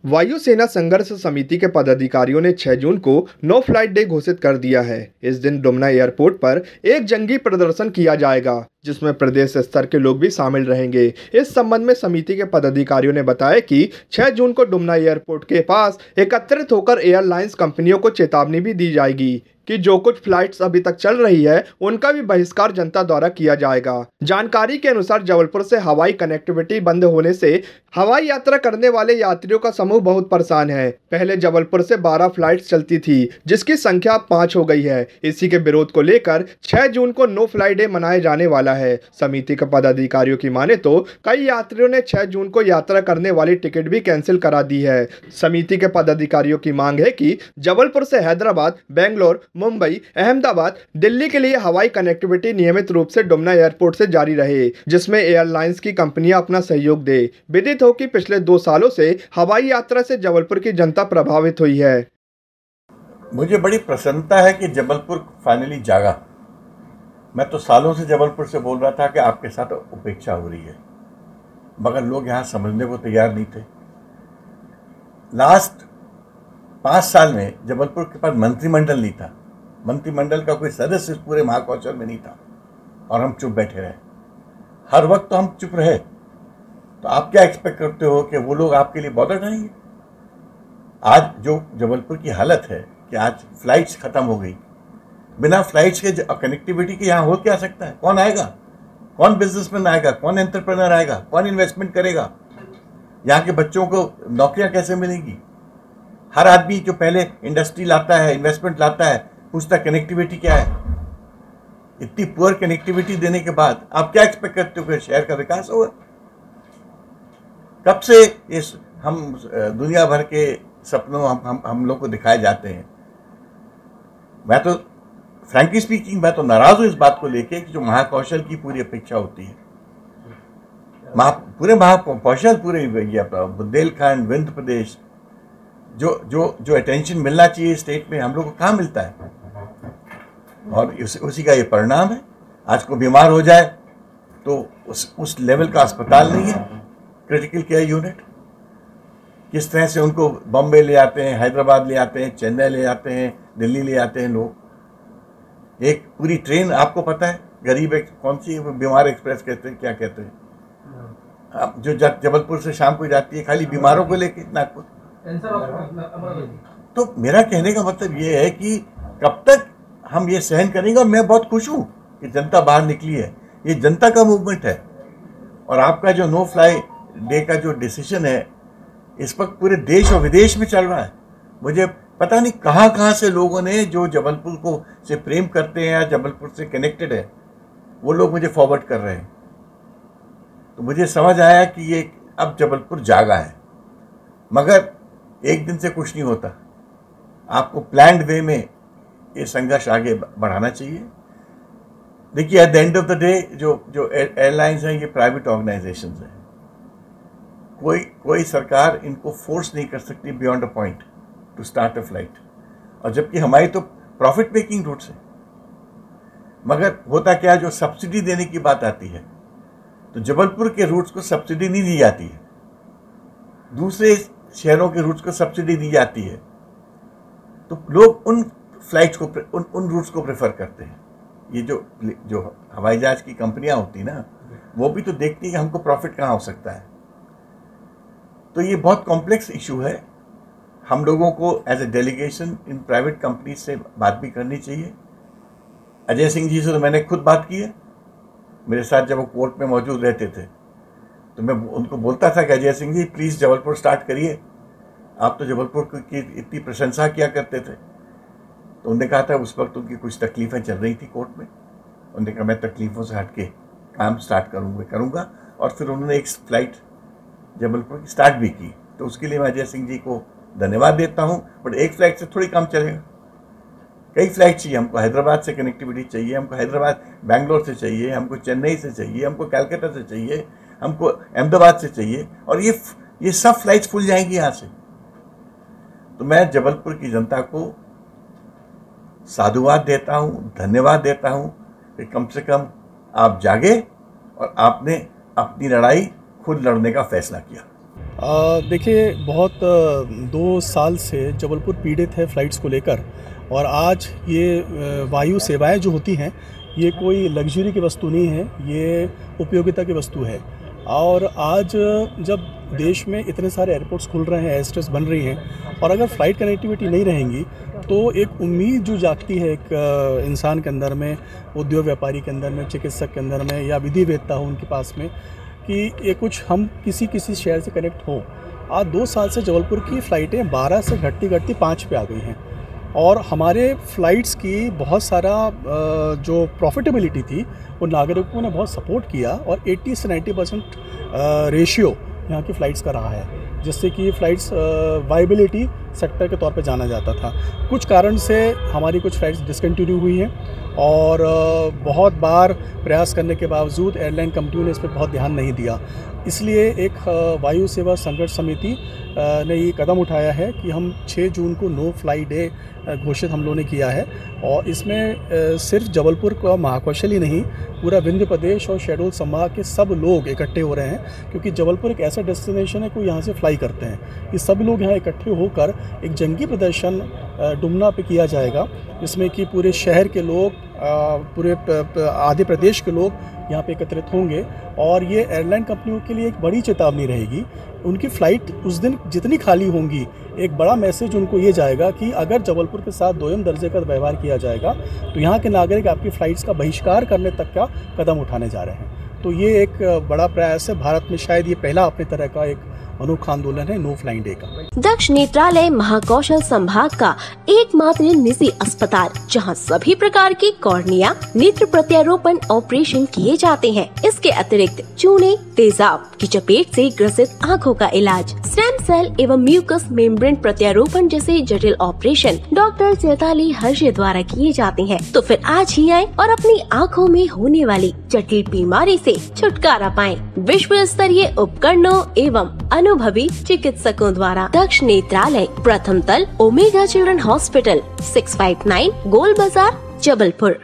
वायुसेना संघर्ष समिति के पदाधिकारियों ने 6 जून को नो फ्लाइट डे घोषित कर दिया है। इस दिन डुमना एयरपोर्ट पर एक जंगी प्रदर्शन किया जाएगा, जिसमें प्रदेश स्तर के लोग भी शामिल रहेंगे। इस संबंध में समिति के पदाधिकारियों ने बताया कि 6 जून को डुमना एयरपोर्ट के पास एकत्रित होकर एयरलाइंस कंपनियों को चेतावनी भी दी जाएगी कि जो कुछ फ्लाइट्स अभी तक चल रही है उनका भी बहिष्कार जनता द्वारा किया जाएगा। जानकारी के अनुसार जबलपुर से हवाई कनेक्टिविटी बंद होने से हवाई यात्रा करने वाले यात्रियों का समूह बहुत परेशान है। पहले जबलपुर से 12 फ्लाइट्स चलती थी, जिसकी संख्या अब 5 हो गई है। इसी के विरोध को लेकर 6 जून को नो फ्लाई डे मनाया जाने वाला है। समिति के पदाधिकारियों की माने तो कई यात्रियों ने 6 जून को यात्रा करने वाली टिकट भी कैंसिल करा दी है। समिति के पदाधिकारियों की मांग है कि जबलपुर से हैदराबाद, बेंगलोर, मुंबई, अहमदाबाद, दिल्ली के लिए हवाई कनेक्टिविटी नियमित रूप से डुमना एयरपोर्ट से जारी रहे, जिसमें एयरलाइंस की कंपनियां अपना सहयोग दे। विदित हो कि पिछले 2 सालों से हवाई यात्रा से जबलपुर की जनता प्रभावित हुई है। मुझे बड़ी प्रसन्नता है कि जबलपुर फाइनली जागा। मैं तो सालों से जबलपुर से बोल रहा था कि आपके साथ उपेक्षा हो रही है, मगर लोग यहाँ समझने को तैयार नहीं थे। लास्ट 5 साल में जबलपुर के पास मंत्रिमंडल नहीं था, मंत्रिमंडल का कोई सदस्य इस पूरे महाकौशल में नहीं था, और हम चुप बैठे रहे। हर वक्त तो हम चुप रहे, तो आप क्या एक्सपेक्ट करते हो कि वो लोग आपके लिए बॉर्डर करेंगे? आज जो जबलपुर की हालत है कि आज फ्लाइट्स खत्म हो गई, बिना फ्लाइट्स के कनेक्टिविटी के यहाँ हो क्या सकता है? कौन आएगा? कौन बिजनेसमैन आएगा? कौन एंटरप्रेन्योर आएगा? कौन इन्वेस्टमेंट करेगा? यहाँ के बच्चों को नौकरियाँ कैसे मिलेंगी? हर आदमी जो पहले इंडस्ट्री लाता है, इन्वेस्टमेंट लाता है, पूछता कनेक्टिविटी क्या है। इतनी पुअर कनेक्टिविटी देने के बाद आप क्या एक्सपेक्ट करते हो कि शहर का विकास होगा? कब से इस हम दुनिया भर के सपनों हम लोग को दिखाए जाते हैं। मैं तो फ्रैंकली स्पीकिंग मैं तो नाराज हूं इस बात को लेके कि जो महाकौशल की पूरी अपेक्षा होती है, पूरे महाकौशल, पूरे बुंदेलखंड, विंध्य प्रदेश, जो अटेंशन मिलना चाहिए स्टेट में, हम लोग को कहाँ मिलता है? और उसी का ये परिणाम है। आज को बीमार हो जाए तो उस लेवल का अस्पताल नहीं है, क्रिटिकल केयर यूनिट। किस तरह से उनको बॉम्बे ले आते हैं, हैदराबाद ले आते हैं, चेन्नई ले आते हैं, दिल्ली ले आते हैं लोग। एक पूरी ट्रेन, आपको पता है गरीब कौन सी बीमार एक्सप्रेस कहते हैं, क्या कहते हैं, जो जबलपुर से शाम को जाती है खाली बीमारों को लेके नागपुर। तो मेरा कहने का मतलब ये है कि कब तक हम ये सहन करेंगे। और मैं बहुत खुश हूँ कि जनता बाहर निकली है, ये जनता का मूवमेंट है। और आपका जो नो फ्लाई डे का जो डिसीजन है, इस वक्त पूरे देश और विदेश में चल रहा है। मुझे पता नहीं कहाँ से लोगों ने, जो जबलपुर को से प्रेम करते हैं या जबलपुर से कनेक्टेड है, वो लोग मुझे फॉरवर्ड कर रहे हैं। तो मुझे समझ आया कि ये अब जबलपुर जागा है। मगर एक दिन से कुछ नहीं होता, आपको प्लान्ड वे में ये संघर्ष आगे बढ़ाना चाहिए। देखिए, at the end of the day जो एयरलाइंस हैं, ये प्राइवेट ऑर्गेनाइजेशंस हैं। कोई सरकार इनको फोर्स नहीं कर सकती beyond a point two start a flight. और जबकि हमारी तो प्रॉफिट मेकिंग रूट्स है। मगर होता क्या, जो सब्सिडी देने की बात आती है तो जबलपुर के रूट्स को सब्सिडी नहीं दी जाती है, दूसरे शहरों के रूट्स को सब्सिडी दी जाती है। तो लोग उन फ्लाइट्स को, उन रूट्स को प्रेफर करते हैं। ये जो हवाई जहाज की कंपनियां होती ना, वो भी तो देखती है कि हमको प्रॉफिट कहाँ हो सकता है। तो ये बहुत कॉम्प्लेक्स इशू है। हम लोगों को as a delegation in private companies से बात भी करनी चाहिए। अजय सिंह जी से तो मैंने खुद बात की है। मेरे साथ जब वो कोर्ट में मौजूद रहते थे तो मैं उनको बोलता था कि अजय सिंह जी प्लीज़ जबलपुर स्टार्ट करिए, आप तो जबलपुर की इतनी प्रशंसा किया करते थे। तो उन्होंने कहा था, उस वक्त उनकी कुछ तकलीफ़ें चल रही थी कोर्ट में। उन्होंने कहा मैं तकलीफ़ों से हट के काम स्टार्ट करूँगा। और फिर उन्होंने एक फ़्लाइट जबलपुर की स्टार्ट भी की। तो उसके लिए मैं अजय सिंह जी को धन्यवाद देता हूँ। बट एक फ़्लाइट से थोड़ी काम चलेगा, कई फ्लाइट चाहिए। हमको हैदराबाद से कनेक्टिविटी चाहिए, हमको हैदराबाद बैंगलोर से चाहिए, हमको चेन्नई से चाहिए, हमको कलकत्ता से चाहिए, हमको अहमदाबाद से चाहिए। और ये सब फ्लाइट्स खुल जाएंगी यहाँ से। तो मैं जबलपुर की जनता को साधुवाद देता हूँ, धन्यवाद देता हूँ कि कम से कम आप जागे और आपने अपनी लड़ाई खुद लड़ने का फैसला किया। देखिए, बहुत 2 साल से जबलपुर पीड़ित है फ़्लाइट्स को लेकर, और आज ये वायु सेवाएं जो होती हैं, ये कोई लग्जरी की वस्तु नहीं है, ये उपयोगिता की वस्तु है। और आज जब देश में इतने सारे एयरपोर्ट्स खुल रहे हैं, एयरस्ट्रिप्स बन रही हैं, और अगर फ़्लाइट कनेक्टिविटी नहीं रहेंगी तो एक उम्मीद जो जागती है एक इंसान के अंदर में, उद्योग व्यापारी के अंदर में, चिकित्सक के अंदर में, या विधि वेत्ता हो उनके पास में, कि ये कुछ हम किसी शहर से कनेक्ट हों। आज 2 साल से जबलपुर की फ़्लाइटें 12 से घटती 5 पे आ गई हैं, और हमारे फ़्लाइट्स की बहुत सारा जो प्रॉफिटेबिलिटी थी वो नागरिकों ने बहुत सपोर्ट किया, और 80 से 90% रेशियो यहाँ की फ़्लाइट्स का रहा है, जिससे कि फ़्लाइट्स वाइबिलिटी सेक्टर के तौर पे जाना जाता था। कुछ कारण से हमारी कुछ फ़्लाइट्स डिसकंटिन्यू हुई हैं, और बहुत बार प्रयास करने के बावजूद एयरलाइन कंपनियों ने इस पर बहुत ध्यान नहीं दिया। इसलिए एक वायु सेवा संघर्ष समिति ने ये कदम उठाया है कि हम 6 जून को नो फ्लाई डे घोषित हम लोगों ने किया है, और इसमें सिर्फ जबलपुर का महाकौशल ही नहीं, पूरा विंध्य प्रदेश और शहडोल संभाग के सब लोग इकट्ठे हो रहे हैं, क्योंकि जबलपुर एक ऐसा डेस्टिनेशन है कोई यहाँ से फ्लाई करते हैं। ये सब लोग यहाँ इकट्ठे होकर एक जंगी प्रदर्शन डुमना पे किया जाएगा, जिसमें कि पूरे शहर के लोग, पूरे आधे प्रदेश के लोग यहाँ पे एकत्रित होंगे, और ये एयरलाइन कंपनियों के लिए एक बड़ी चेतावनी रहेगी। उनकी फ़्लाइट उस दिन जितनी खाली होंगी, एक बड़ा मैसेज उनको ये जाएगा कि अगर जबलपुर के साथ दोयम दर्जे का व्यवहार किया जाएगा तो यहाँ के नागरिक आपकी फ़्लाइट्स का बहिष्कार करने तक का कदम उठाने जा रहे हैं। तो ये एक बड़ा प्रयास है, भारत में शायद ये पहला अपने तरह का एक अनोखा आंदोलन है नो फ्लाइंग डे का। दक्ष नेत्रालय महाकौशल संभाग का एकमात्र निजी अस्पताल जहां सभी प्रकार की कॉर्निया नेत्र प्रत्यारोपण ऑपरेशन किए जाते हैं। इसके अतिरिक्त चूने, तेजाब की चपेट से ग्रसित आँखों का इलाज, स्टेम सेल एवं म्यूकस मेम्ब्रेन प्रत्यारोपण जैसे जटिल ऑपरेशन डॉक्टर चैताली हर्षे द्वारा किए जाते हैं। तो फिर आज ही आए और अपनी आँखों में होने वाली जटिल बीमारी से छुटकारा पाएं। विश्व स्तरीय उपकरणों एवं अनुभवी चिकित्सकों द्वारा दक्ष नेत्रालय, प्रथम तल, ओमेगा चिल्ड्रन हॉस्पिटल, 659 गोल बाजार, जबलपुर।